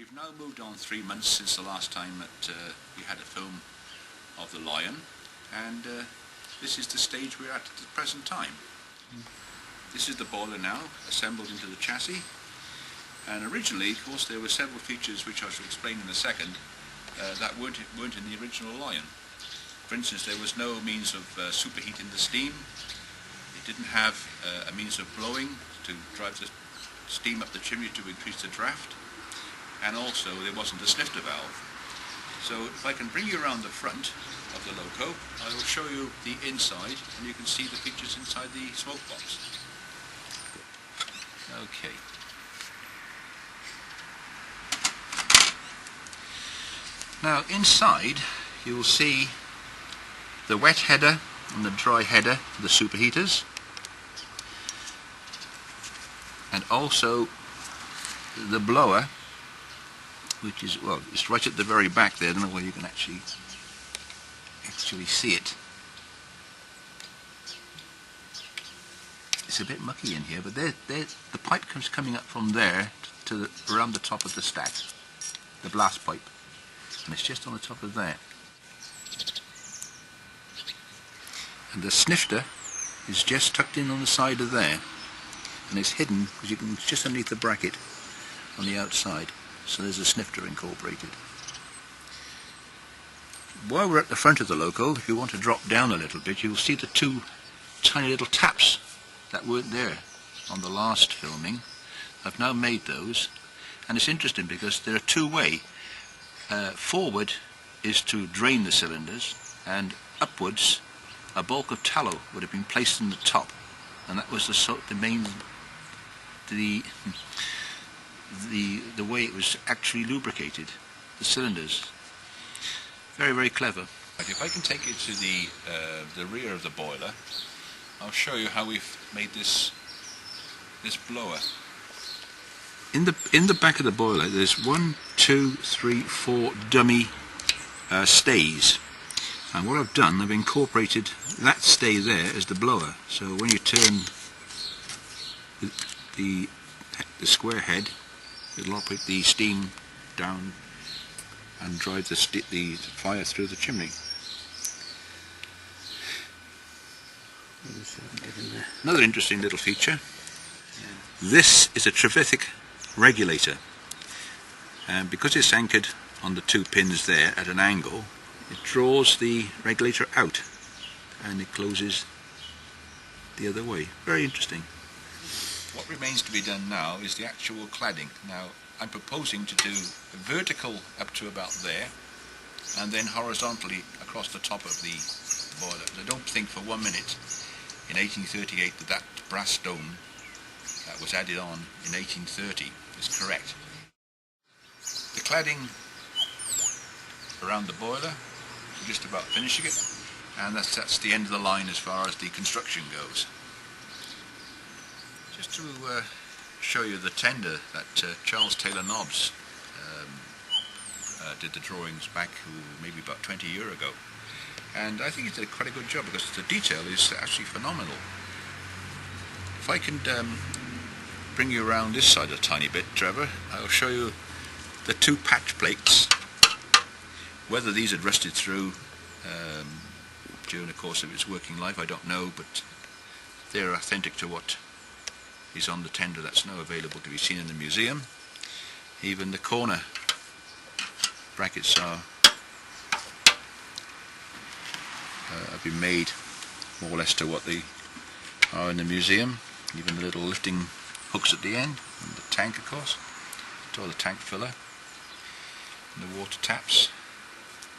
We've now moved on 3 months since the last time that we had a film of the Lion, and this is the stage we're at the present time. This is the boiler now, assembled into the chassis, and originally, of course, there were several features which I shall explain in a second that weren't in the original Lion. For instance, there was no means of superheating the steam. It didn't have a means of blowing to drive the steam up the chimney to increase the draft, and also there wasn't a snifter valve. So if I can bring you around the front of the Loco, I will show you the inside, and you can see the features inside the smoke box. Okay. Now inside you will see the wet header and the dry header for the superheaters, and also the blower, which is, well, it's right at the very back there. I don't know whether you can actually see it. It's a bit mucky in here, but the pipe comes coming up from there to around the top of the stack, the blast pipe, and it's just on the top of there. And the snifter is just tucked in on the side of there, and it's hidden because it's just underneath the bracket on the outside. So there's a snifter incorporated. While we're at the front of the Loco, if you want to drop down a little bit, you'll see the two tiny little taps that weren't there on the last filming. I've now made those, and it's interesting because they're a two-way. Forward is to drain the cylinders, and upwards a bulk of tallow would have been placed in the top, and that was the way it was actually lubricated, the cylinders. Very, very clever. If I can take you to the rear of the boiler, I'll show you how we've made this blower. In the back of the boiler, there's 1, 2, 3, 4 dummy stays, and what I've done, I've incorporated that stay there as the blower. So when you turn the square head, it'll operate the steam down and drive the fire through the chimney. Another interesting little feature. This is a trevithick regulator, and because it's anchored on the two pins there at an angle, it draws the regulator out and it closes the other way. Very interesting. What remains to be done now is the actual cladding. Now I'm proposing to do vertical up to about there, and then horizontally across the top of the boiler. I don't think for 1 minute in 1838 that brass stone that was added on in 1830 is correct. The cladding around the boiler, we're just about finishing it, and that's the end of the line as far as the construction goes. Just to show you the tender that Charles Taylor Nobbs did the drawings back maybe about 20 years ago, and I think he did quite a good job because the detail is actually phenomenal. If I can bring you around this side a tiny bit, Trevor, I'll show you the two patch plates. Whether these had rusted through during the course of its working life, I don't know, but they're authentic to what is on the tender that's now available to be seen in the museum. Even the corner brackets have been made more or less to what they are in the museum. Even the little lifting hooks at the end, and the tank, of course, or the tank filler, and the water taps,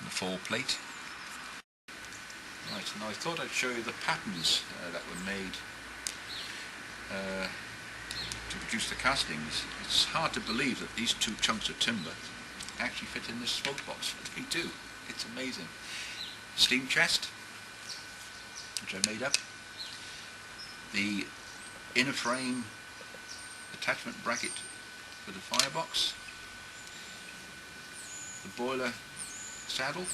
and the fall plate. Right, now I thought I'd show you the patterns that were made to produce the castings. It's hard to believe that these two chunks of timber actually fit in this smoke box, but they do. It's amazing. Steam chest, which I made up. The inner frame attachment bracket for the firebox. The boiler saddle.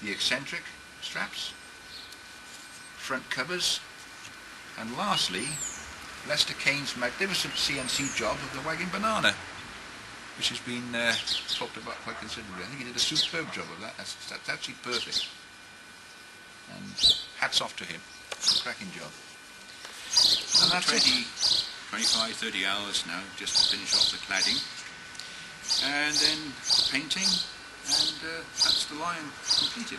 The eccentric straps. Front covers. And lastly, Lester Kane's magnificent CNC job of the wagon banana. which has been talked about quite considerably. I think he did a superb job of that. That's actually perfect. And hats off to him. Cracking job. And that's 25, 30 hours now just to finish off the cladding. And then painting, and that's the Lion completed.